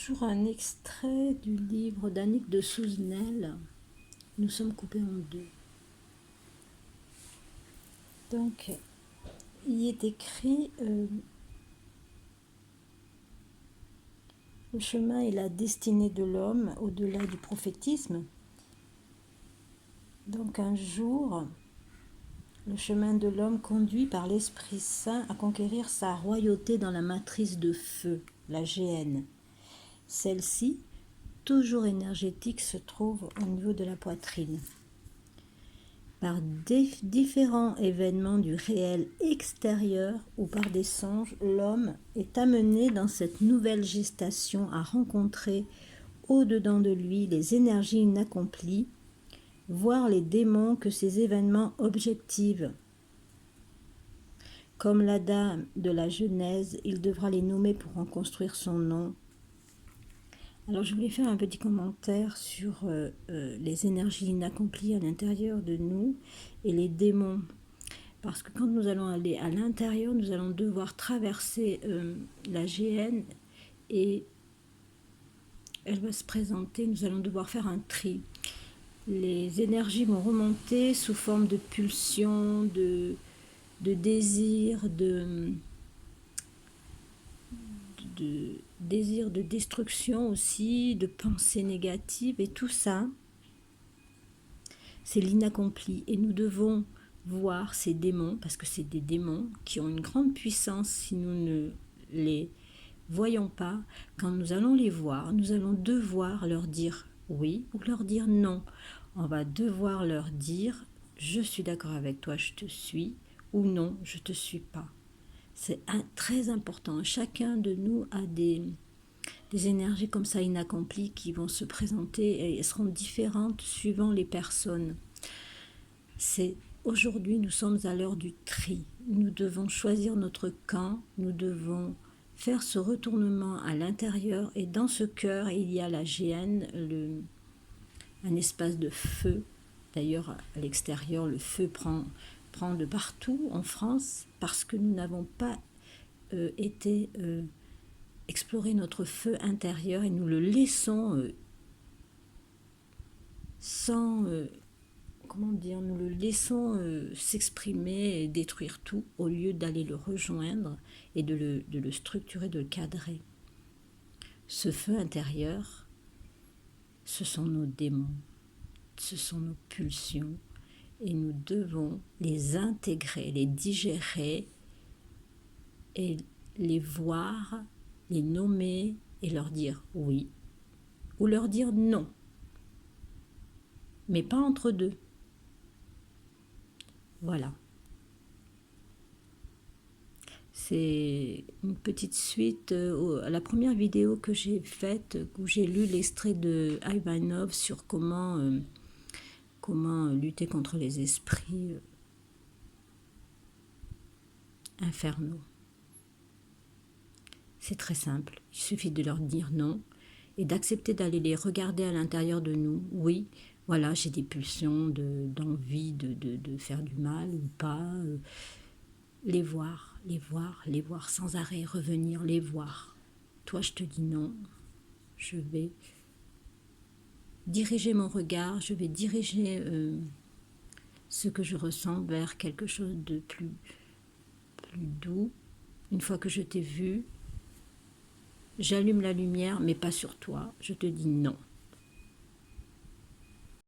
toujours un extrait du livre d'Annick de Souzenel. Nous sommes coupés en deux. Donc, il y est écrit le chemin et la destinée de l'homme au-delà du prophétisme. Donc, un jour, le chemin de l'homme conduit par l'Esprit Saint à conquérir sa royauté dans la matrice de feu, la GN. Celle-ci, toujours énergétique, se trouve au niveau de la poitrine. Par différents événements du réel extérieur ou par des songes, l'homme est amené dans cette nouvelle gestation à rencontrer au-dedans de lui les énergies inaccomplies, voir les démons que ces événements objectivent. Comme l'Adam de la Genèse, il devra les nommer pour en construire son nom. Alors je voulais faire un petit commentaire sur les énergies inaccomplies à l'intérieur de nous et les démons. Parce que quand nous allons aller à l'intérieur, nous allons devoir traverser la GN et elle va se présenter, nous allons devoir faire un tri. Les énergies vont remonter sous forme de pulsions, de désirs, de désir de destruction aussi, de pensées négatives, et tout ça, c'est l'inaccompli. Et nous devons voir ces démons, parce que c'est des démons qui ont une grande puissance si nous ne les voyons pas. Quand nous allons les voir, nous allons devoir leur dire oui ou leur dire non. On va devoir leur dire je suis d'accord avec toi, je te suis, ou non, je te suis pas. C'est très important. Chacun de nous a des énergies comme ça inaccomplies qui vont se présenter et elles seront différentes suivant les personnes. Aujourd'hui, nous sommes à l'heure du tri. Nous devons choisir notre camp, nous devons faire ce retournement à l'intérieur et dans ce cœur, il y a la GN, un espace de feu. D'ailleurs, à l'extérieur, le feu prend de partout en France parce que nous n'avons pas été explorer notre feu intérieur et nous le laissons nous le laissons s'exprimer et détruire tout au lieu d'aller le rejoindre et de le structurer, de le cadrer. Ce feu intérieur, ce sont nos démons, ce sont nos pulsions et nous devons les intégrer, les digérer et les voir, les nommer et leur dire oui ou leur dire non, mais pas entre deux. Voilà. C'est une petite suite à la première vidéo que j'ai faite, où j'ai lu l'extrait de Ivanov sur comment lutter contre les esprits infernaux. C'est très simple, il suffit de leur dire non et d'accepter d'aller les regarder à l'intérieur de nous. Oui, voilà, j'ai des pulsions d'envie de faire du mal ou pas. Les voir sans arrêt, revenir, les voir. Toi, je te dis non, je vais diriger mon regard, je vais diriger ce que je ressens vers quelque chose de plus doux. Une fois que je t'ai vu, j'allume la lumière, mais pas sur toi. Je te dis non.